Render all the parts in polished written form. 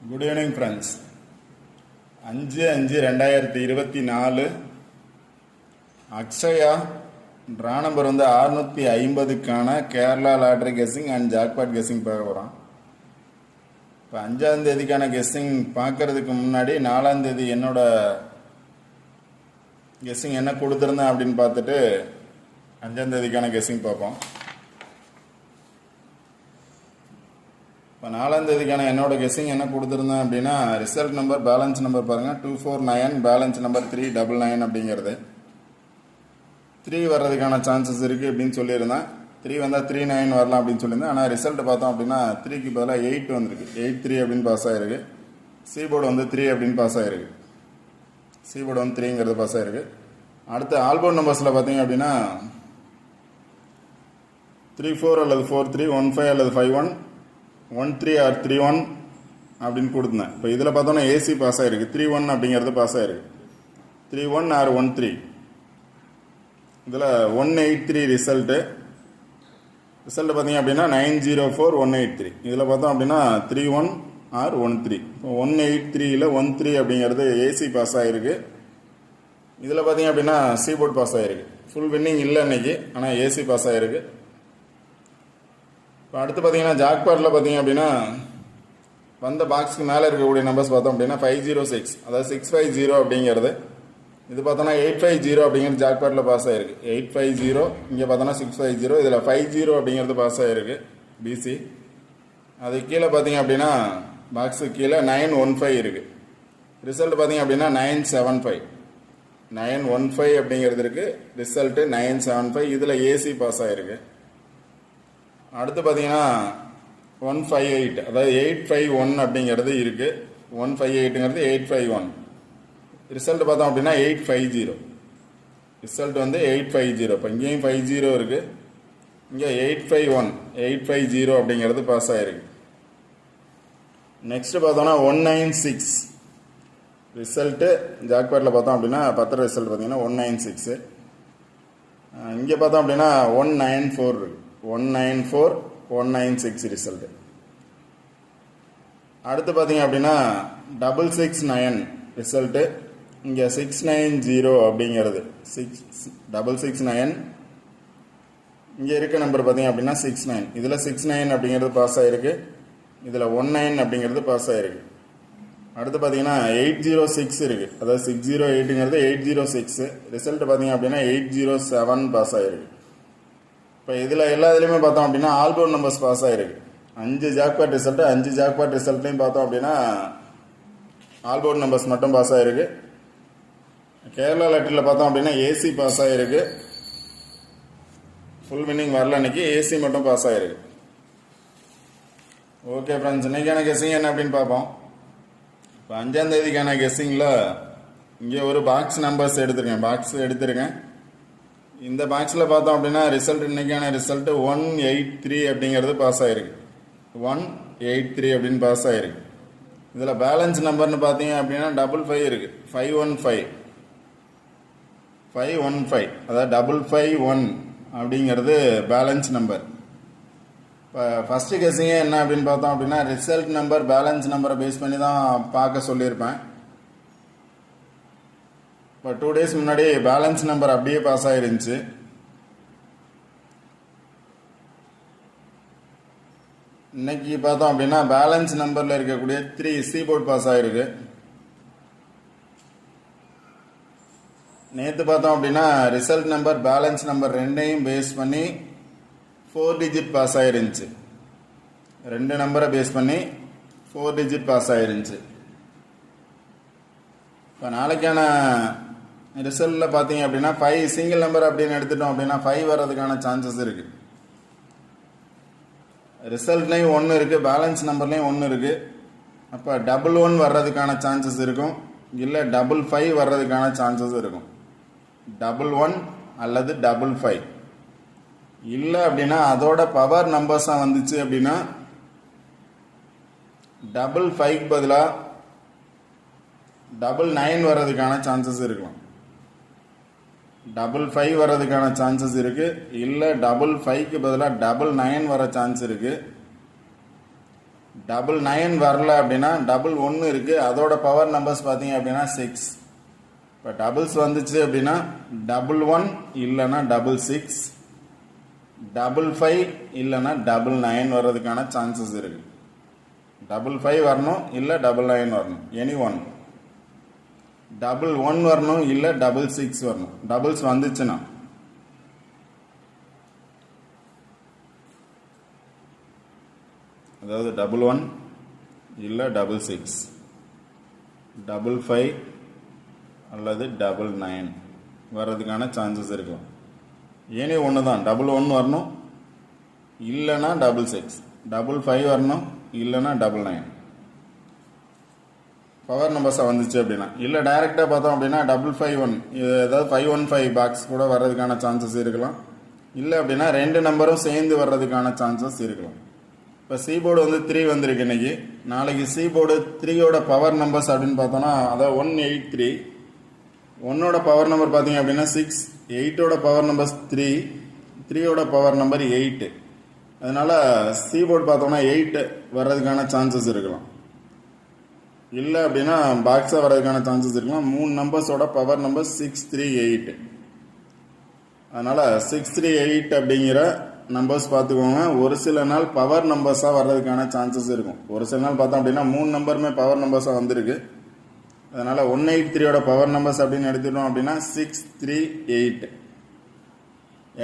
Good evening friends. 5/5/2024 Akshaya draw number 650க்கான Kerala lottery guessing and jackpot guessing பார்க்க போகிறோம். இப்போ 5ஆம் தேதிக்கான கெஸ்ஸிங் பார்க்கறதுக்கு முன்னாடி 4ஆம் தேதி என்னோட கெஸ்ஸிங் என்ன கொடுத்துருந்தேன் அப்படின்னு பார்த்துட்டு 5ஆம் தேதிக்கான கெஸ்ஸிங் பார்ப்போம். இப்போ 4ஆம் தேதிக்கான என்னோட கெஸ்ஸிங் என்ன கொடுத்துருந்தேன் அப்படின்னா, ரிசல்ட் நம்பர் பேலன்ஸ் நம்பர் பாருங்கள் 249, பேலன்ஸ் நம்பர் 399 அப்படிங்கிறது 3 வர்றதுக்கான சான்சஸ் இருக்குது அப்படின்னு சொல்லியிருந்தேன். 3 வந்தால் 39 வரலாம் அப்படின்னு சொல்லியிருந்தேன். ஆனால் ரிசல்ட் பார்த்தோம் அப்படின்னா 3க்கு பதிலாக 8 வந்திருக்கு. 83 அப்படின்னு பாஸ் ஆகிருக்கு. சி போர்டு 3 அப்படின்னு பாஸ் ஆகிருக்கு. சி போர்டு 3ங்கிறது பாஸ் ஆகிருக்கு. அடுத்து ஆல்போர்ட் நம்பர்ஸில் பார்த்தீங்க அப்படின்னா 34 அல்லது 43, 15 அல்லது 51, 13 ஆர் 31 அப்படின்னு கொடுத்துருந்தேன். இப்போ இதில் பார்த்தோன்னா ஏசி பாஸ் ஆகிருக்கு. 31 அப்படிங்கிறது பாஸ் ஆகிருக்கு. 31 ஆர் 13. இதில் 183 ரிசல்ட்டு பார்த்தீங்க அப்படின்னா 904183. இதில் பார்த்தோம் அப்படின்னா 31 ஆர் 13. இப்போ 183ல் 13 அப்படிங்கிறது ஏசி பாஸ் ஆகிருக்கு. இதில் பார்த்தீங்க அப்படின்னா சி போர்ட் பாஸ் ஆகிருக்கு. ஃபுல் வின்னிங் இல்லை இன்னைக்கு, ஆனால் ஏசி பாஸ் ஆகிருக்கு. இப்போ அடுத்து பார்த்தீங்கன்னா ஜாக்பாட்டில் பார்த்தீங்க அப்படின்னா வந்த பாக்ஸுக்கு மேலே இருக்கக்கூடிய நம்பர்ஸ் பார்த்தோம் அப்படின்னா 506, அதாவது 650 அப்படிங்கிறது. இது பார்த்தோன்னா 850 அப்படிங்கிறது ஜாக்பாட்டில் பாஸ் ஆகிருக்கு. 850, இங்கே பார்த்தோன்னா 650, இதில் 50 அப்படிங்கிறது பாஸ் ஆகிருக்கு பிசி. அது கீழே பார்த்தீங்க அப்படின்னா பாக்ஸுக்கு கீழே 915 இருக்குது. ரிசல்ட் பார்த்தீங்க அப்படின்னா 915 அப்படிங்கிறது இருக்குது. ரிசல்ட்டு 975. இதில் ஏசி பாஸ் ஆகிருக்கு. அடுத்து பார்த்தீங்கன்னா 158, அதாவது 851 அப்படிங்கிறது இருக்குது. 158ங்கிறது 851. ரிசல்ட் பார்த்தோம் அப்படின்னா 850. ரிசல்ட் 850. இப்போ இங்கேயும் 50 இருக்குது. இங்கே 850 அப்படிங்கிறது பாஸ் ஆகிருக்கு. நெக்ஸ்ட்டு பார்த்தோன்னா 196 ரிசல்ட்டு ஜாக்பாட்டில் பார்த்தோம் அப்படின்னா 10 ரிசல்ட் பார்த்தீங்கன்னா 196. இங்கே பார்த்தோம் அப்படின்னா 194 இருக்குது. 194, 196 ரிசல்ட். அடுத்து பார்த்தீங்க அப்படின்னா 669 ரிசல்ட்டு. இங்கே 690 அப்படிங்கிறது 669. இங்கே இருக்க நம்பர் பார்த்தீங்க அப்படின்னா 69. இதில் 69 அப்படிங்கிறது பாஸ் ஆகிருக்கு. இதில் 19 அப்படிங்கிறது பாஸ் ஆகிருக்கு. அடுத்து பார்த்தீங்கன்னா 806 இருக்குது. அதாவது 608ங்கிறது 806. ரிசல்ட் பார்த்தீங்க அப்படின்னா 807 பாஸ் ஆகிருக்கு. இப்போ இதில் எல்லா இதுலேயுமே பார்த்தோம் அப்படின்னா ஆல்போர்ட் நம்பர்ஸ் பாஸ் ஆகிருக்கு. 5 ஜாக்பாட் ரிசல்ட்டு, 5 ஜாக்பாட் ரிசல்ட்லையும் பார்த்தோம் அப்படின்னா ஆல்போர்ட் நம்பர்ஸ் மட்டும் பாஸ் ஆகிருக்கு. கேரளா லாட்டரியில் பார்த்தோம் அப்படின்னா ஏசி பாஸ் ஆகிருக்கு. ஃபுல் வின்னிங் வரல அன்றைக்கி, ஏசி மட்டும் பாஸ் ஆகிருக்கு. ஓகே ஃப்ரெண்ட்ஸ், இன்றைக்கான கெஸ்ஸிங் என்ன அப்படின்னு பார்ப்போம். இப்போ 5ஆம் தேதிக்கான கெஸ்ஸிங்கில் இங்கே ஒரு பாக்ஸ் நம்பர்ஸ் எடுத்துருக்கேன். இந்த பாக்ஸில் பார்த்தோம் அப்படின்னா ரிசல்ட் இன்றைக்கான ரிசல்ட்டு 183 அப்படிங்கிறது பாஸ் ஆகிருக்கு. 183 அப்படின்னு பாஸ் ஆகிருக்கு. இதில் பேலன்ஸ் நம்பர்னு பார்த்தீங்க அப்படின்னா 55 இருக்குது. 515, அதாவது 551 அப்படிங்கிறது பேலன்ஸ் நம்பர். இப்போ ஃபஸ்ட்டு கெஸ்ஸிங்கே என்ன அப்படின்னு பார்த்தோம் அப்படின்னா ரிசல்ட் நம்பர் பேலன்ஸ் நம்பரை பேஸ் பண்ணி தான் பார்க்க சொல்லியிருப்பேன். இப்போ 2 டேஸ் முன்னாடி பேலன்ஸ் நம்பர் அப்படியே பாஸ் ஆகிருந்துச்சு. இன்னைக்கு பார்த்தோம் அப்படின்னா பேலன்ஸ் நம்பரில் இருக்கக்கூடிய 3 சி போர்ட் பாஸ் ஆகிருக்கு. நேற்று பார்த்தோம் அப்படின்னா ரிசல்ட் நம்பர் பேலன்ஸ் நம்பர் ரெண்டையும் பேஸ் பண்ணி 4 டிஜிட் பாஸ் ஆகிருந்துச்சு. 2 நம்பரை பேஸ் பண்ணி 4 டிஜிட் பாஸ் ஆகிருந்துச்சு. இப்போ நாளைக்கான ரிசல்ட்டில் பார்த்தீங்க அப்படின்னா 5 சிங்கிள் நம்பர் அப்படின்னு எடுத்துட்டோம் அப்படின்னா 5 வர்றதுக்கான சான்சஸ் இருக்குது. ரிசல்ட்லேயும் 1 இருக்குது, பேலன்ஸ் நம்பர்லேயும் 1 இருக்குது. அப்போ 11 வர்றதுக்கான சான்சஸ் இருக்கும், இல்லை 55 வர்றதுக்கான சான்சஸ் இருக்கும். 11 அல்லது 55 இல்லை அப்படின்னா அதோட பவர் நம்பர்ஸாக வந்துச்சு அப்படின்னா 55க்கு பதிலாக 99 வர்றதுக்கான சான்சஸ் இருக்கலாம். 55 வர்றதுக்கான சான்சஸ் இருக்குது, இல்லை 55க்கு பதிலாக 99 வர சான்ஸ் இருக்குது. டபுள் 9 வரல அப்படின்னா டபுள் 1 இருக்குது, அதோட பவர் நம்பர்ஸ் பார்த்தீங்க அப்படின்னா 6. இப்போ டபுள்ஸ் வந்துச்சு அப்படின்னா டபுள் 1 இல்லைன்னா டபுள் 6, டபுள் 5 இல்லைன்னா டபுள் 9 வர்றதுக்கான சான்சஸ் இருக்குது. டபுள் 5 வரணும் இல்லை டபுள் 9 வரணும், எனி ஒன். டபுள் 1 வரணும் இல்லை டபுள் 6 வரணும். டபுள்ஸ் வந்துச்சுன்னா அதாவது டபுள் 1 இல்லை டபுள் 6, டபுள் 5 அல்லது டபுள் 9 வர்றதுக்கான சான்சஸ் இருக்கலாம். ஏனே ஒன்று தான், டபுள் 1 வரணும் இல்லைன்னா டபுள் 6, டபுள் 5 வரணும் இல்லைன்னா டபுள் 9 பவர் நம்பர்ஸாக வந்துச்சு அப்படின்னா. இல்லை டைரெக்டாக பார்த்தோம் அப்படின்னா டபுள் 5 1 ஏதாவது 515 பாக்ஸ் கூட வர்றதுக்கான சான்சஸ் இருக்கலாம். இல்லை அப்படின்னா ரெண்டு நம்பரும் சேர்ந்து வர்றதுக்கான சான்சஸ் இருக்கலாம். இப்போ சி போர்டு வந்து 3 வந்திருக்கு இன்னைக்கு. நாளைக்கு சி போர்டு 3யோட பவர் நம்பர்ஸ் அப்படின்னு பார்த்தோன்னா அதாவது 183, 1ஓட பவர் நம்பர் பார்த்தீங்க அப்படின்னா 6, 8ஓட பவர் நம்பர்ஸ் 3, 3யோட பவர் நம்பர் 8. அதனால சி போர்டு பார்த்தோம்னா 8 வர்றதுக்கான சான்சஸ் இருக்கலாம். இல்லை அப்படின்னா பாக்ஸாக வர்றதுக்கான சான்சஸ் இருக்கலாம். 3 நம்பர்ஸோட பவர் நம்பர் 6, 3, 8. அதனால் 6, 3, 8 அப்படிங்கிற நம்பர்ஸ் பார்த்துக்கோங்க. ஒரு சில நாள் பவர் நம்பர்ஸாக வர்றதுக்கான சான்சஸ் இருக்கும். ஒரு சில நாள் பார்த்தோம் அப்படின்னா 3 நம்பருமே பவர் நம்பர்ஸாக வந்திருக்கு. அதனால் 183யோட பவர் நம்பர்ஸ் அப்படின்னு எடுத்துட்டோம் அப்படின்னா 6, 3, 8.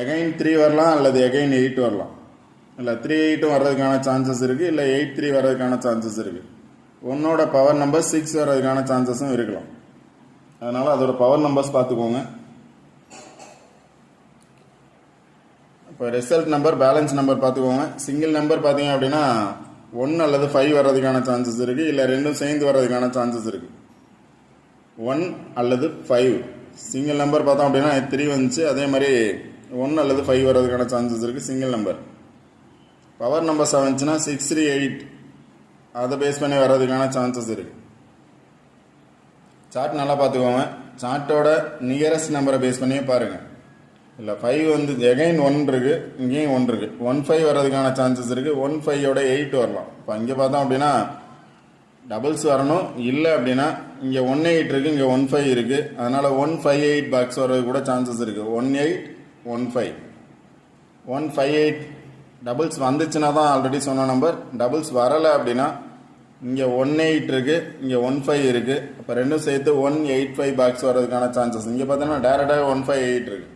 எகைன் 3 வரலாம் அல்லது எகைன் 8 வரலாம். இல்லை 3, 8 வர்றதுக்கான சான்சஸ் இருக்குது, இல்லை 8, 3 வர்றதுக்கான சான்சஸ் இருக்குது. 1ஓட பவர் நம்பர் 6 வர்றதுக்கான சான்சஸும் இருக்கலாம். அதனால் அதோட பவர் நம்பர்ஸ் பார்த்துக்கோங்க. இப்போ ரிசல்ட் நம்பர், பேலன்ஸ் நம்பர் பார்த்துக்கோங்க. சிங்கிள் நம்பர் பார்த்தீங்க அப்படின்னா 1 அல்லது 5 வர்றதுக்கான சான்சஸ் இருக்குது, இல்லை ரெண்டும் சேர்ந்து வர்றதுக்கான சான்சஸ் இருக்குது. 1 அல்லது 5. சிங்கிள் நம்பர் பார்த்தோம் அப்படின்னா 3 வந்துச்சு, அதே மாதிரி 1 அல்லது 5 வர்றதுக்கான சான்சஸ் இருக்குது சிங்கிள் நம்பர். பவர் நம்பர்ஸ் வந்துச்சுன்னா 6, 3, 8 அதை பேஸ் பண்ணி வர்றதுக்கான சான்சஸ் இருக்குது. சார்ட் நல்லா பார்த்துக்கோங்க. சார்ட்டோட நியரஸ்ட் நம்பரை பேஸ் பண்ணியே பாருங்கள். இல்லை 5 வந்து எகைன் 1 இருக்குது, இங்கேயும் 1 இருக்குது. 1, 5 வர்றதுக்கான சான்சஸ் இருக்குது. 1, 5யோட 8 வரலாம். இப்போ இங்கே பார்த்தோம் அப்படின்னா டபுள்ஸ் வரணும். இல்லை அப்படின்னா இங்கே 1, 8 இருக்குது, இங்கே 1, 5 இருக்குது. அதனால் 1, 5, 8 பாக்ஸ் வர்றது கூட சான்சஸ் இருக்குது. 1, 8, 1, 5, 1, 5, 8 டபுள்ஸ் வந்துச்சுன்னா தான் ஆல்ரெடி சொன்ன நம்பர். டபுள்ஸ் வரலை அப்படின்னா இங்கே 1, 8 இருக்குது, இங்கே 1, 5 இருக்குது. அப்போ ரெண்டும் சேர்த்து 1, 8, 5 பாக்ஸ் வர்றதுக்கான சான்சஸ். இங்கே பார்த்தோன்னா டேரெக்டாக 1, 5, 8 இருக்குது,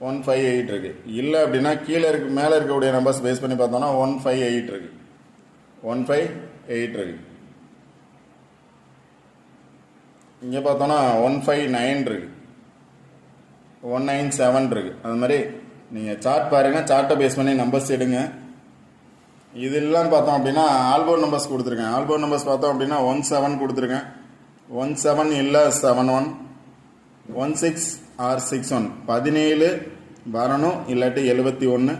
1, 5, 8 இருக்குது. இல்லை அப்படின்னா கீழே மேலே இருக்கக்கூடிய நம்பர்ஸ் பேஸ் பண்ணி பார்த்தோன்னா 1, 5, 8 இருக்குது, 1, 5, 8 இருக்குது. இங்கே பார்த்தோன்னா 1, 5, 9 இருக்குது, 1, 9, 7 இருக்குது. அது மாதிரி நீங்கள் சார்ட் பாருங்கள், சார்ட்டை பேஸ் பண்ணி நம்பர்ஸ் எடுங்க. இதெல்லாம் பார்த்தோம் அப்படின்னா ஆல்போர்ட் நம்பர்ஸ் கொடுத்துருக்கேன். ஆல்போர்ட் நம்பர்ஸ் பார்த்தோம் அப்படின்னா 1, 7 கொடுத்துருக்கேன். 1, 7 இல்லை 7, 1, 1, 6 ஆர் 6, 1. 17 வரணும், இல்லாட்டி 71,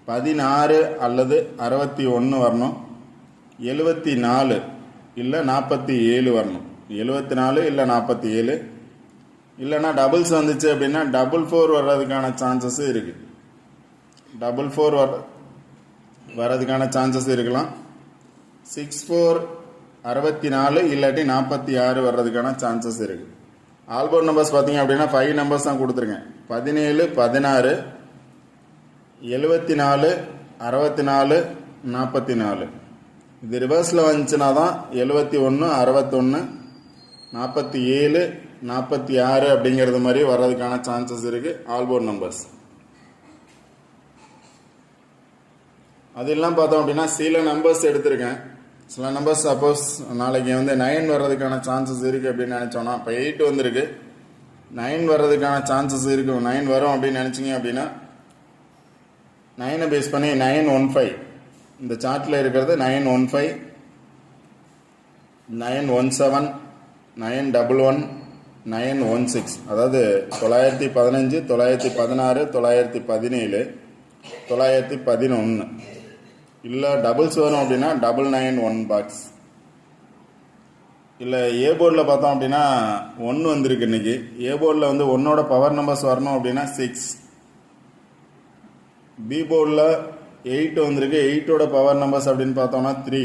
16 அல்லது 61 வரணும், 74 இல்லை 47 வரணும், 74 இல்லை 47. இல்லைன்னா டபுள்ஸ் வந்துச்சு அப்படின்னா 4 வர்றதுக்கான சான்சஸ் இருக்குது. 4 வர்றதுக்கான சான்சஸ் இருக்கலாம். 6, 4 64 இல்லாட்டி 46 வர்றதுக்கான சான்சஸ் இருக்குது. ஆல்போர்ட் நம்பர்ஸ் பார்த்தீங்க அப்படின்னா 5 நம்பர்ஸ் தான் கொடுத்துருக்கேன். 17, 16, 74, 64, 44. இது ரிவர்ஸில் வந்துச்சுன்னா தான் 71, 61, 47, 46 அப்படிங்கிறது மாதிரி வர்றதுக்கான சான்சஸ் இருக்குது ஆல்போர்ட் நம்பர்ஸ். அதெல்லாம் பார்த்தோம் அப்படின்னா சில நம்பர்ஸ் எடுத்திருக்கேன். சில நம்பர்ஸ் சப்போஸ் நாளைக்கு வந்து 9 வர்றதுக்கான சான்சஸ் இருக்குது அப்படின்னு நினச்சோன்னா, இப்போ 8 வந்திருக்கு, 9 வர்றதுக்கான சான்சஸ் இருக்கும். 9 வரும் அப்படின்னு நினச்சிங்க அப்படின்னா 9 பேஸ் பண்ணி 915 இந்த சார்ட்டில் இருக்கிறது 915, 917, 911, 916. அதாவது 915, 916, 917, 911. இல்லை டபுள்ஸ் வரும் அப்படின்னா 991 பாக்ஸ். இல்லை ஏ போர்டில் பார்த்தோம் அப்படின்னா 1 வந்திருக்கு இன்னைக்கு. ஏ போர்டில் வந்து 1ஓட பவர் நம்பர்ஸ் வரணும் அப்படின்னா 6. பி போர்டில் 8 வந்திருக்கு. 8ஓட பவர் நம்பர்ஸ் அப்படின்னு பார்த்தோம்னா 3.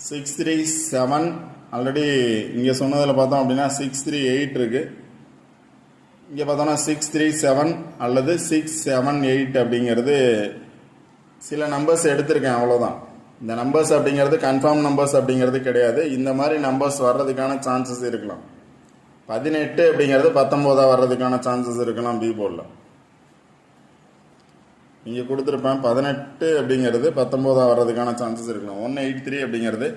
6 3 7. ஆல்ரெடி இங்கே சொன்னதில் பார்த்தோம் அப்படின்னா 6 3 8 இருக்கு. இங்கே பார்த்தோம்னா 6 3 7 அல்லது 6 7 8 அப்படிங்கிறது சில நம்பர்ஸ் எடுத்திருக்கேன், அவ்வளோதான். இந்த நம்பர்ஸ் அப்படிங்கிறது கன்ஃபார்ம் நம்பர்ஸ் அப்படிங்கிறது கிடையாது. இந்த மாதிரி நம்பர்ஸ் வர்றதுக்கான சான்சஸ் இருக்கலாம். 18 அப்படிங்கிறது 19 வர்றதுக்கான சான்சஸ் இருக்கலாம் பி போர்டில். இங்கே கொடுத்துருப்பேன் 18 அப்படிங்கிறது 19 வர்றதுக்கான சான்சஸ் இருக்கலாம். 183 அப்படிங்கிறது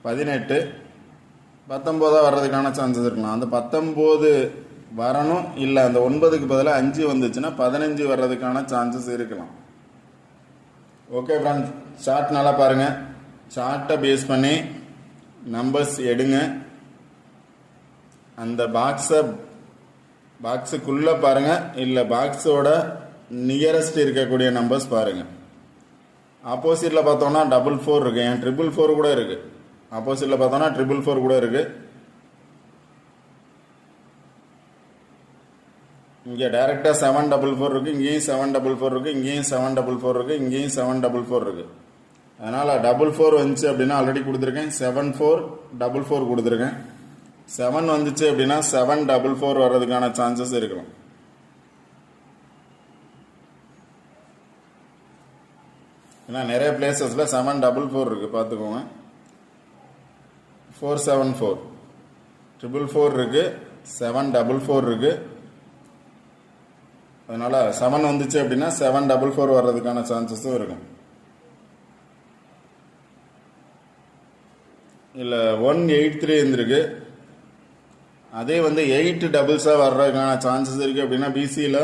18 19 வர்றதுக்கான சான்சஸ் இருக்கலாம். அந்த 19 வரணும், இல்லை அந்த 9க்கு பதிலாக 5 வந்துச்சுன்னா 15 வர்றதுக்கான சான்சஸ் இருக்கலாம். ஓகே ஃப்ரெண்ட்ஸ், சார்ட் நல்லா பாருங்கள். சார்ட்டை பேஸ் பண்ணி நம்பர்ஸ் எடுங்க. அந்த பாக்ஸுக்குள்ளே பாருங்கள், இல்லை பாக்ஸோட நியரஸ்ட் இருக்கக்கூடிய நம்பர்ஸ் பாருங்கள். ஆப்போசிட்டில் பார்த்தோன்னா 4 இருக்குது, ஏன் 4 கூட இருக்குது. ஆப்போசிட்டில் பார்த்தோன்னா 4 கூட இருக்குது. இங்கே டைரெக்டாக 744 இருக்குது, இங்கேயும் 744 இருக்குது, இங்கேயும் 744 இருக்குது, இங்கேயும் 744 இருக்குது. அதனால் 44 வந்துச்சு அப்படின்னா ஆல்ரெடி கொடுத்துருக்கேன், 7444 கொடுத்துருக்கேன். 7 வந்துச்சு அப்படின்னா 744 வர்றதுக்கான சான்சஸ் இருக்கலாம். ஏன்னா நிறைய பிளேசஸில் 744 இருக்குது, பார்த்துக்கோங்க. 474 444 இருக்குது, 744 இருக்குது. அதனால் 7 வந்துச்சு அப்படின்னா 744 வர்றதுக்கான சான்சஸும் இருக்கும். இல்லை 183 இருந்திருக்கு, அதே வந்து 8 டபுள்ஸாக வர்றதுக்கான சான்சஸ் இருக்குது அப்படின்னா பிசியில்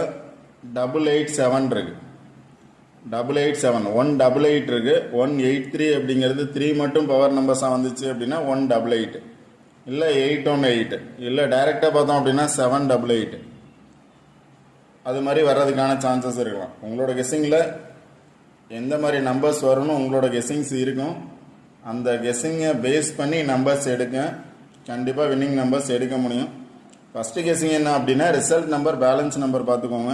887 இருக்குது. 887 188 இருக்குது. 183 அப்படிங்கிறது 3 மட்டும் பவர் நம்பர்ஸாக வந்துச்சு அப்படின்னா 188, இல்லை 818, இல்லை டைரெக்டாக பார்த்தோம் அப்படின்னா 788. அது மாதிரி வர்றதுக்கான சான்சஸ் இருக்கலாம். உங்களோட கெஸ்ஸிங்கில் எந்த மாதிரி நம்பர்ஸ் வரும்னு உங்களோட கெஸ்ஸிங்ஸ் இருக்கும். அந்த கெஸ்ஸிங்கை பேஸ் பண்ணி நம்பர்ஸ் எடுங்க. கண்டிப்பாக வின்னிங் நம்பர்ஸ் எடுக்க முடியும். ஃபஸ்ட்டு கெஸ்ஸிங் என்ன அப்படின்னா ரிசல்ட் நம்பர், பேலன்ஸ் நம்பர் பார்த்துக்கோங்க.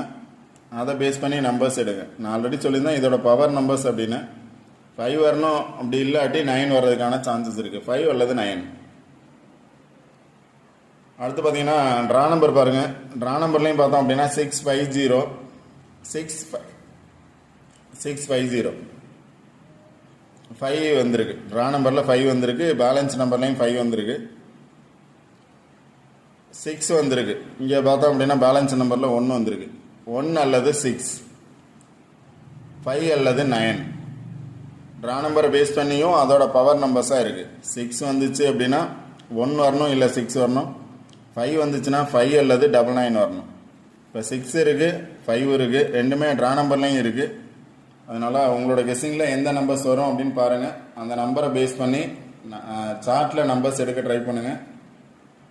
அதை பேஸ் பண்ணி நம்பர்ஸ் எடுங்க. நான் ஆல்ரெடி சொல்லியிருந்தேன் இதோட பவர் நம்பர்ஸ் அப்படின்னு 5 வரணும், அப்படி இல்லாட்டி 9 வர்றதுக்கான சான்சஸ் இருக்குது. 5 அல்லது 9. அடுத்து பார்த்தீங்கன்னா ட்ரா நம்பர் பாருங்கள். ட்ரா நம்பர்லையும் பார்த்தோம் அப்படின்னா 650 5 வந்திருக்கு. ட்ரா நம்பரில் 5 வந்திருக்கு, பேலன்ஸ் நம்பர்லையும் 5 வந்திருக்கு, 6 வந்திருக்கு. இங்கே பார்த்தோம் அப்படின்னா பேலன்ஸ் நம்பரில் 1 வந்திருக்கு. 1 அல்லது 6, 5 அல்லது 9. ட்ரா நம்பரை பேஸ் பண்ணியும் அதோட பவர் நம்பர்ஸாக இருக்குது. 6 வந்துச்சு அப்படின்னா 1 வரணும், இல்லை 6 வரணும். 5 வந்துச்சுன்னா 5 அல்லது 99 வரணும். இப்போ 6 இருக்குது, 5 இருக்குது, ரெண்டுமே ட்ரா நம்பர்லையும் இருக்குது. அதனால் உங்களோட கெஸ்ஸிங்கில் எந்த நம்பர்ஸ் வரும் அப்படின்னு பாருங்கள். அந்த நம்பரை பேஸ் பண்ணி சார்ட்டில் நம்பர்ஸ் எடுக்க ட்ரை பண்ணுங்கள்.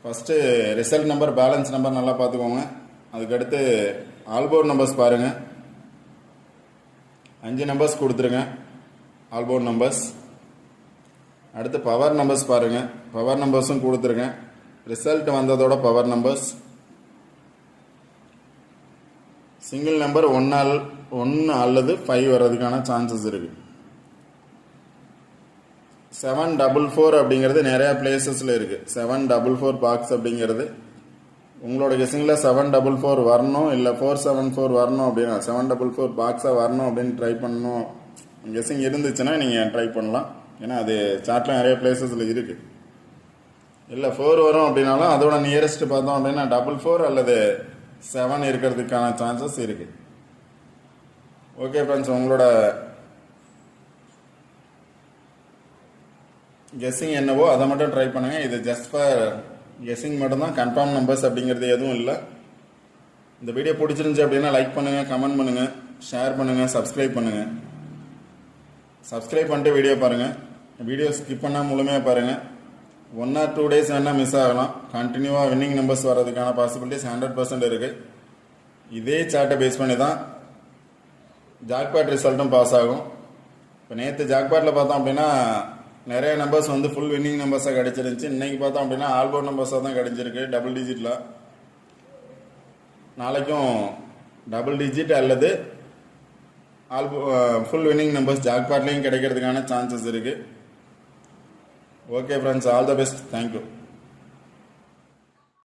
First result number, balance number நல்லா பார்த்துக்கோங்க. அதுக்கடுத்து ஆல்போர்ட் நம்பர்ஸ் பாருங்கள். 5 நம்பர்ஸ் கொடுத்துருங்க, ஆல்போர்ட் நம்பர்ஸ். அடுத்து பவர் நம்பர்ஸ் பாருங்கள். பவர் நம்பர்ஸும் கொடுத்துருக்கேன். ரிசல்ட் வந்ததோட பவர் நம்பர்ஸ். சிங்கிள் நம்பர் 1 அல்லது 5 வர்றதுக்கான சான்சஸ் இருக்குது. 744 அப்படிங்கிறது நிறையா பிளேசஸில் இருக்குது. 744 பாக்ஸ் அப்படிங்கிறது உங்களோட கெஸ்ஸிங்கில் 744 வரணும், இல்லை 474 வரணும் அப்படின்னா 744 பாக்ஸாக வரணும் அப்படின்னு ட்ரை பண்ணணும் கெஸ்ஸிங் இருந்துச்சுன்னா நீங்கள் ட்ரை பண்ணலாம். ஏன்னா அது சார்ட்டில் நிறைய பிளேசஸில் இருக்குது. இல்லை 4 வரும் அப்படின்னாலும் அதோட நியரஸ்ட் பார்த்தோம் அப்படின்னா 44 அல்லது 7 இருக்கிறதுக்கான சான்சஸ் இருக்குது. ஓகே ஃப்ரெண்ட்ஸ், உங்களோட கெஸ்ஸிங் என்னவோ அதை மட்டும் ட்ரை பண்ணுங்கள். இது ஜஸ்ட் ஃபார் கெஸ்ஸிங் மட்டும்தான், கன்ஃபார்ம் நம்பர்ஸ் அப்படிங்கிறது எதுவும் இல்லை. இந்த வீடியோ பிடிச்சிருந்துச்சி அப்படின்னா லைக் பண்ணுங்கள், கமெண்ட் பண்ணுங்கள், ஷேர் பண்ணுங்கள், சப்ஸ்கிரைப் பண்ணுங்கள். சப்ஸ்கிரைப் பண்ணிட்டு வீடியோ பாருங்கள். வீடியோ ஸ்கிப் பண்ணால் முழுமையாக பாருங்கள். 1 or 2 days வேணால் மிஸ் ஆகலாம். கண்டினியூவாக வின்னிங் நம்பர்ஸ் வர்றதுக்கான பாசிபிலிட்டிஸ் 100% இருக்குது. இதே சார்ட்டை பேஸ் பண்ணி தான் ஜாக்பாட் ரிசல்ட்டும் பாஸ் ஆகும். இப்போ நேற்று ஜாக்பாட்டில் பார்த்தோம் அப்படின்னா நிறைய நம்பர்ஸ் வந்து ஃபுல் வின்னிங் நம்பர்ஸாக கிடச்சிருந்துச்சி. இன்றைக்கி பார்த்தோம் அப்படின்னா ஆல்போர்ட் நம்பர்ஸாக தான் கிடச்சிருக்கு, டபுள் டிஜிட்டில். நாளைக்கும் டபுள் டிஜிட் அல்லது ஆல் ஃபுல் வின்னிங் நம்பர்ஸ் ஜாக்பாட்லேயும் கிடைக்கிறதுக்கான சான்சஸ் இருக்குது. Okay friends, all the best. Thank you.